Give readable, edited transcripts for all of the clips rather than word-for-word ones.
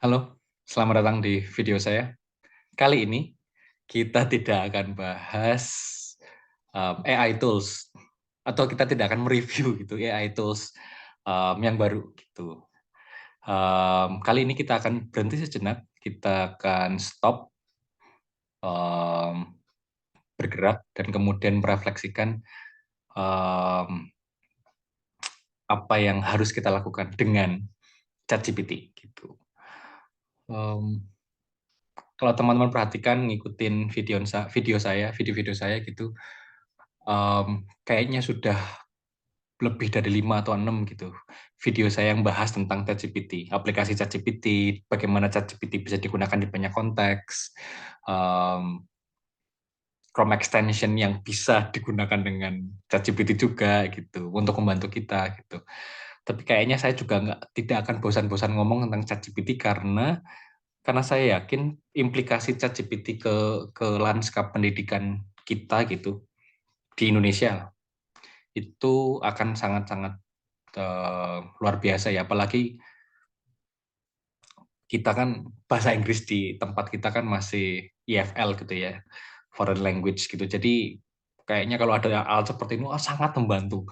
Halo, selamat datang di video saya. Kali ini kita tidak akan bahas AI tools atau kita tidak akan mereview gitu AI tools yang baru gitu. Kali ini kita akan berhenti sejenak, kita akan stop em, bergerak dan kemudian merefleksikan em, apa yang harus kita lakukan dengan ChatGPT gitu. Em, Kalau teman-teman perhatikan ngikutin video-video saya gitu, kayaknya sudah lebih dari 5 atau 6 gitu video saya yang bahas tentang ChatGPT, aplikasi ChatGPT, bagaimana ChatGPT bisa digunakan di banyak konteks, um, Chrome extension yang bisa digunakan dengan ChatGPT juga gitu untuk membantu kita gitu. Tapi kayaknya saya juga tidak akan bosan-bosan ngomong tentang ChatGPT karena saya yakin implikasi ChatGPT ke lanskap pendidikan kita gitu di Indonesia itu akan sangat-sangat luar biasa ya, apalagi kita kan bahasa Inggris di tempat kita kan masih EFL gitu ya, foreign language gitu. Jadi kayaknya kalau ada hal seperti ini sangat membantu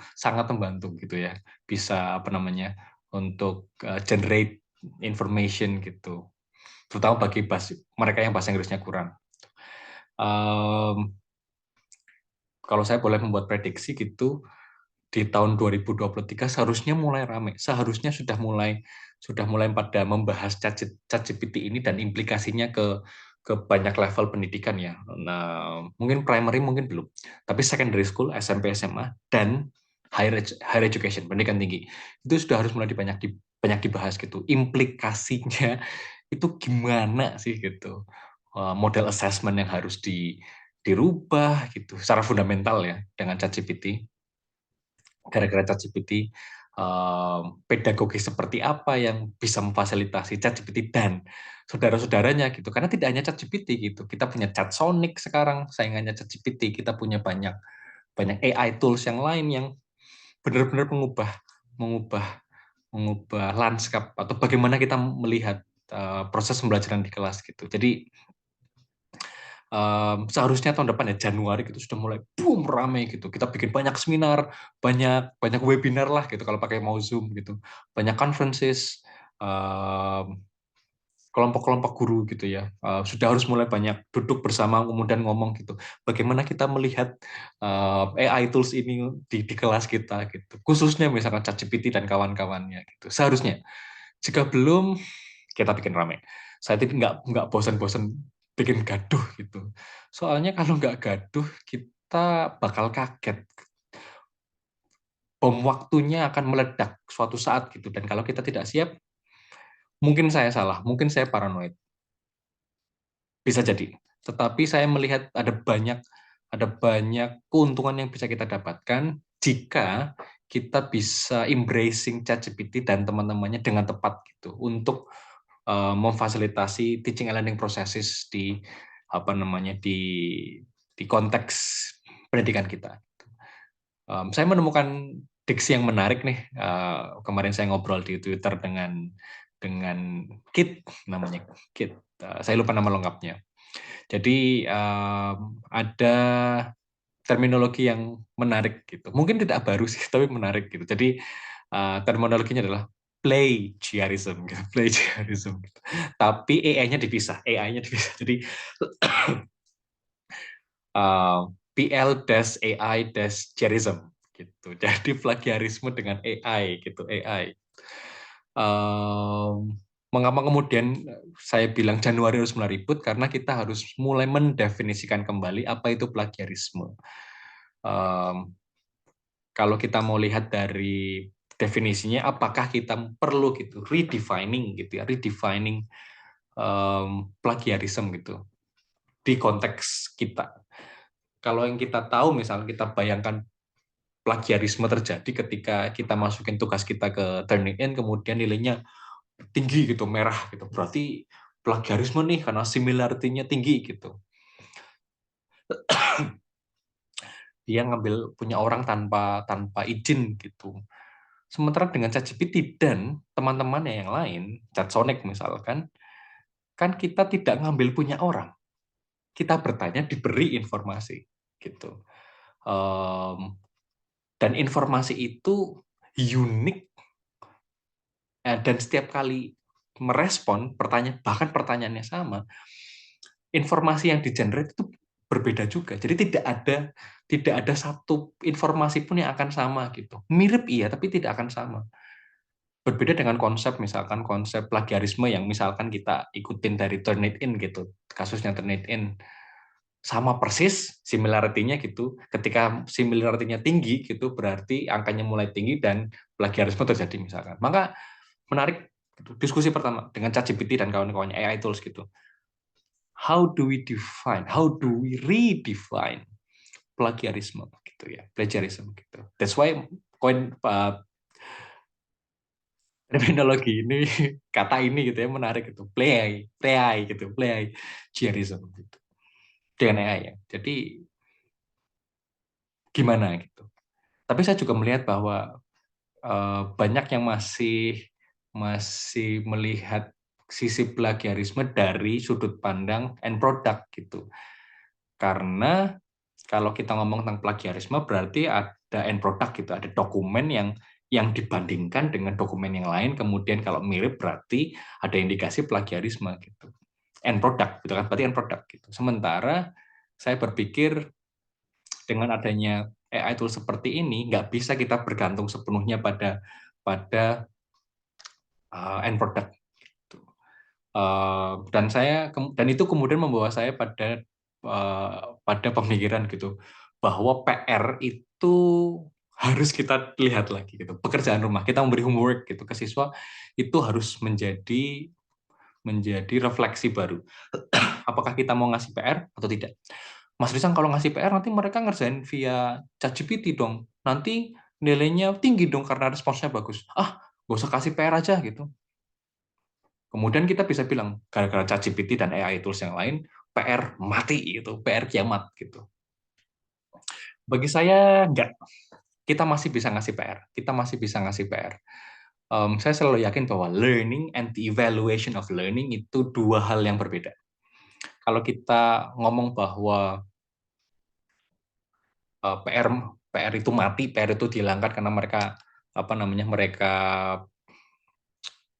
gitu ya. Bisa apa namanya untuk generate information gitu. Terutama bagi mereka yang bahasa Inggrisnya kurang. Um, Kalau saya boleh membuat prediksi gitu, di tahun 2023 seharusnya mulai ramai, seharusnya sudah mulai pada membahas ChatGPT ini dan implikasinya ke banyak level pendidikan ya. Nah, mungkin primary mungkin belum, tapi secondary school, SMP, SMA dan higher education, pendidikan tinggi itu sudah harus mulai banyak dibahas gitu. Implikasinya itu gimana sih gitu. Model assessment yang harus dirubah gitu secara fundamental ya dengan ChatGPT, gara-gara ChatGPT, pedagogi seperti apa yang bisa memfasilitasi ChatGPT dan saudara-saudaranya gitu. Karena tidak hanya ChatGPT gitu, kita punya ChatSonic sekarang saingannya ChatGPT, kita punya banyak banyak AI tools yang lain yang benar-benar mengubah mengubah lanskap atau bagaimana kita melihat proses pembelajaran di kelas gitu. Jadi seharusnya tahun depan ya Januari gitu sudah mulai boom rame gitu. Kita bikin banyak seminar, banyak banyak webinar lah gitu kalau pakai mau Zoom gitu. Banyak conferences, kelompok-kelompok guru gitu ya. Sudah harus mulai banyak duduk bersama kemudian ngomong gitu. Bagaimana kita melihat AI tools ini di kelas kita gitu. Khususnya misalkan ChatGPT dan kawan-kawannya gitu. Seharusnya jika belum kita bikin rame. Saya tidak nggak bosan-bosan bikin gaduh gitu. Soalnya kalau nggak gaduh kita bakal kaget. Bom waktunya akan meledak suatu saat gitu. Dan kalau kita tidak siap, mungkin saya salah, mungkin saya paranoid. Bisa jadi. Tetapi saya melihat ada banyak keuntungan yang bisa kita dapatkan jika kita bisa embracing ChatGPT dan teman-temannya dengan tepat gitu untuk memfasilitasi teaching and learning processes di apa namanya di konteks pendidikan kita. Saya menemukan diksi yang menarik nih. Kemarin saya ngobrol di Twitter dengan Kit, namanya Kit. Saya lupa nama lengkapnya. Jadi ada terminologi yang menarik gitu. Mungkin tidak baru sih, tapi menarik gitu. Jadi terminologinya adalah plagiarism gitu, plagiarism gitu. Tapi AI-nya dipisah, AI-nya dipisah. Jadi PL-AI-Jarism gitu. Jadi plagiarisme dengan AI gitu, AI. Um, Mengapa kemudian saya bilang Januari harus mulai ribut? Karena kita harus mulai mendefinisikan kembali apa itu plagiarisme. Um, Kalau kita mau lihat dari definisinya, apakah kita perlu gitu redefining gitu ya, redefining plagiarism gitu di konteks kita. Kalau yang kita tahu, misalnya kita bayangkan plagiarisme terjadi ketika kita masukin tugas kita ke Turnitin, kemudian nilainya tinggi gitu, merah gitu, berarti plagiarisme nih karena similarity-nya tinggi gitu. Dia ngambil punya orang tanpa tanpa izin gitu. Sementara dengan ChatGPT dan teman-temannya yang lain, ChatSonic misalkan, kan kita tidak ngambil punya orang. Kita bertanya, diberi informasi, gitu. Dan informasi itu unik, dan setiap kali merespon pertanyaan, bahkan pertanyaannya sama, informasi yang di-generate itu berbeda juga. Jadi tidak ada satu informasi pun yang akan sama gitu. Mirip iya, tapi tidak akan sama. Berbeda dengan konsep, misalkan konsep plagiarisme yang misalkan kita ikutin dari Turnitin gitu, kasusnya Turnitin. Sama persis similarity-nya gitu. Ketika similarity-nya tinggi gitu, berarti angkanya mulai tinggi dan plagiarisme terjadi misalkan. Maka menarik gitu. Diskusi pertama dengan ChatGPT dan kawan-kawannya AI tools gitu. How do we define? How do we redefine plagiarisme gitu ya? Plagiarism gitu. That's why terminologi ini, kata ini gitu ya, menarik gitu. Play gitu, plagiarism gitu. Dengan AI ya. Jadi gimana gitu. Tapi saya juga melihat bahwa banyak yang masih melihat sisi plagiarisme dari sudut pandang end product gitu. Karena kalau kita ngomong tentang plagiarisme berarti ada end product gitu, ada dokumen yang dibandingkan dengan dokumen yang lain, kemudian kalau mirip berarti ada indikasi plagiarisme gitu. End product gitu kan, berarti end product gitu. Sementara saya berpikir dengan adanya AI tool seperti ini nggak bisa kita bergantung sepenuhnya pada end product gitu. Dan itu kemudian membawa saya pada pemikiran gitu bahwa PR itu harus kita lihat lagi gitu. Pekerjaan rumah kita memberi homework gitu ke siswa itu harus menjadi refleksi baru. Apakah kita mau ngasih PR atau tidak? Mas Rizang kalau ngasih PR nanti mereka ngerjain via ChatGPT dong. Nanti nilainya tinggi dong karena responsnya bagus. Gak usah kasih PR aja gitu. Kemudian kita bisa bilang, gara-gara ChatGPT dan AI tools yang lain, PR mati gitu, PR kiamat gitu. Bagi saya enggak. Kita masih bisa ngasih PR. Kita masih bisa ngasih PR. Saya selalu yakin bahwa learning and the evaluation of learning itu dua hal yang berbeda. Kalau kita ngomong bahwa PR PR itu mati, PR itu dihilangkan karena mereka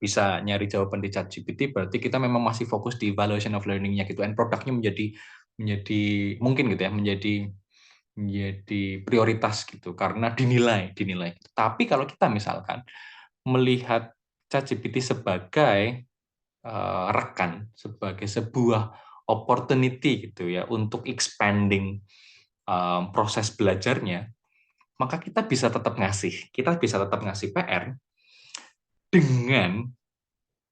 bisa nyari jawaban di ChatGPT, berarti kita memang masih fokus di evaluation of learning-nya gitu, and product-nya menjadi mungkin gitu ya, menjadi prioritas gitu karena dinilai. Tapi kalau kita misalkan melihat ChatGPT sebagai rekan, sebagai sebuah opportunity gitu ya untuk expanding proses belajarnya, maka kita bisa tetap ngasih PR dengan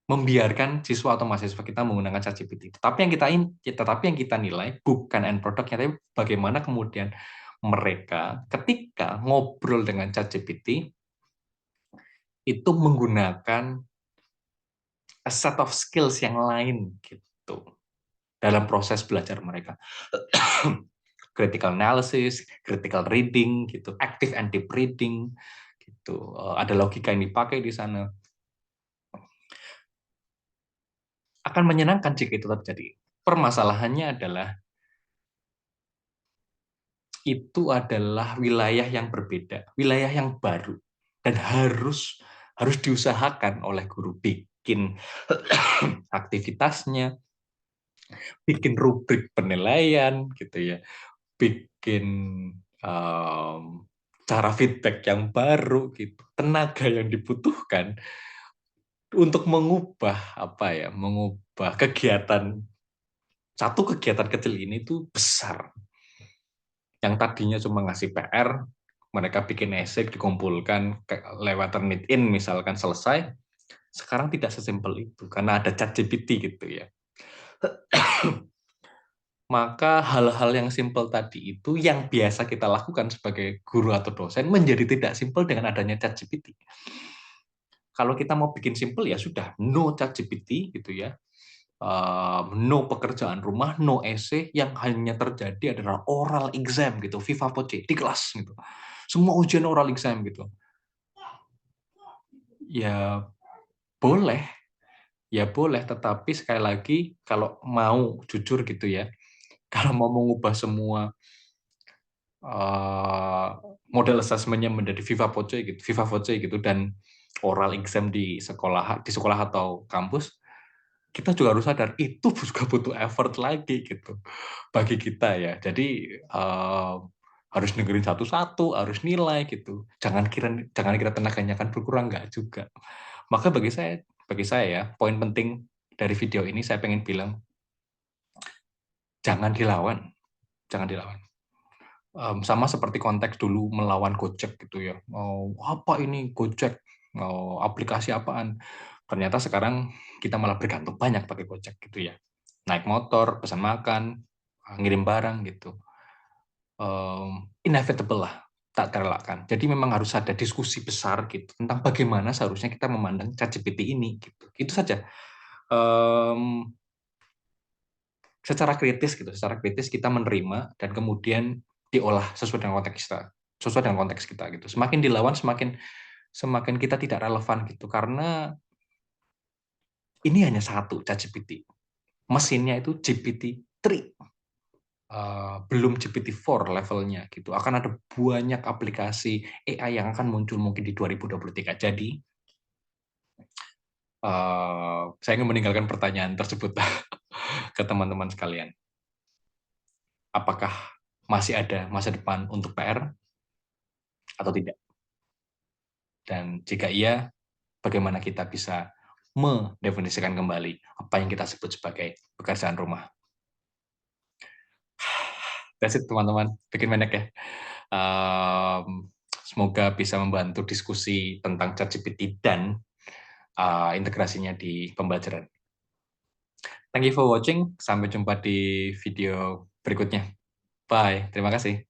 membiarkan siswa atau mahasiswa kita menggunakan ChatGPT. Tetapi yang kita nilai bukan end product-nya, tapi bagaimana kemudian mereka ketika ngobrol dengan ChatGPT itu menggunakan a set of skills yang lain gitu dalam proses belajar mereka. Critical analysis, critical reading gitu, active and deep reading gitu. Ada logika yang dipakai di sana. Akan menyenangkan jika itu terjadi. Permasalahannya adalah itu adalah wilayah yang berbeda, wilayah yang baru, dan harus diusahakan oleh guru bikin aktivitasnya, bikin rubrik penilaian, gitu ya, bikin cara feedback yang baru, gitu, tenaga yang dibutuhkan untuk mengubah satu kegiatan kecil ini tuh besar. Yang tadinya cuma ngasih PR, mereka bikin esai dikumpulkan lewat Turnitin misalkan selesai, sekarang tidak sesimpel itu karena ada ChatGPT gitu ya. Maka hal-hal yang simpel tadi itu yang biasa kita lakukan sebagai guru atau dosen menjadi tidak simpel dengan adanya ChatGPT. Kalau kita mau bikin simpel ya sudah no ChatGPT gitu ya. No pekerjaan rumah, no essay, yang hanya terjadi adalah oral exam gitu, viva voce di kelas gitu. Semua ujian oral exam gitu. Ya boleh, Ya boleh, tetapi sekali lagi kalau mau jujur gitu ya, kalau mau mengubah semua eee, model assessment-nya menjadi viva voce gitu dan oral exam di sekolah atau kampus, kita juga harus sadar itu juga butuh effort lagi gitu bagi kita ya. Jadi, harus dengerin satu-satu, harus nilai gitu. Jangan kira tenaganya akan berkurang, nggak juga. Maka bagi saya ya, poin penting dari video ini saya pengen bilang, jangan dilawan, jangan dilawan. Sama seperti konteks dulu melawan Gojek gitu ya, "Apa ini Gojek? Aplikasi apaan?" Ternyata sekarang kita malah bergantung banyak pakai Gojek gitu ya. Naik motor, pesan makan, ngirim barang gitu, inevitable lah, tak terelakkan. Jadi memang harus ada diskusi besar gitu tentang bagaimana seharusnya kita memandang ChatGPT ini gitu. Itu saja. Mmm secara kritis kita menerima dan kemudian diolah sesuai dengan konteks kita gitu. Semakin dilawan semakin semakin kita tidak relevan gitu, karena ini hanya satu ChatGPT, mesinnya itu GPT-3, belum GPT-4 levelnya gitu. Akan ada banyak aplikasi AI yang akan muncul mungkin di 2023. Jadi, saya ingin meninggalkan pertanyaan tersebut ke teman-teman sekalian. Apakah masih ada masa depan untuk PR atau tidak? Dan jika iya, bagaimana kita bisa mendefinisikan kembali apa yang kita sebut sebagai pekerjaan rumah. That's it teman-teman, bikin pendek ya. Semoga bisa membantu diskusi tentang ChatGPT dan integrasinya di pembelajaran. Thank you for watching, sampai jumpa di video berikutnya. Bye, terima kasih.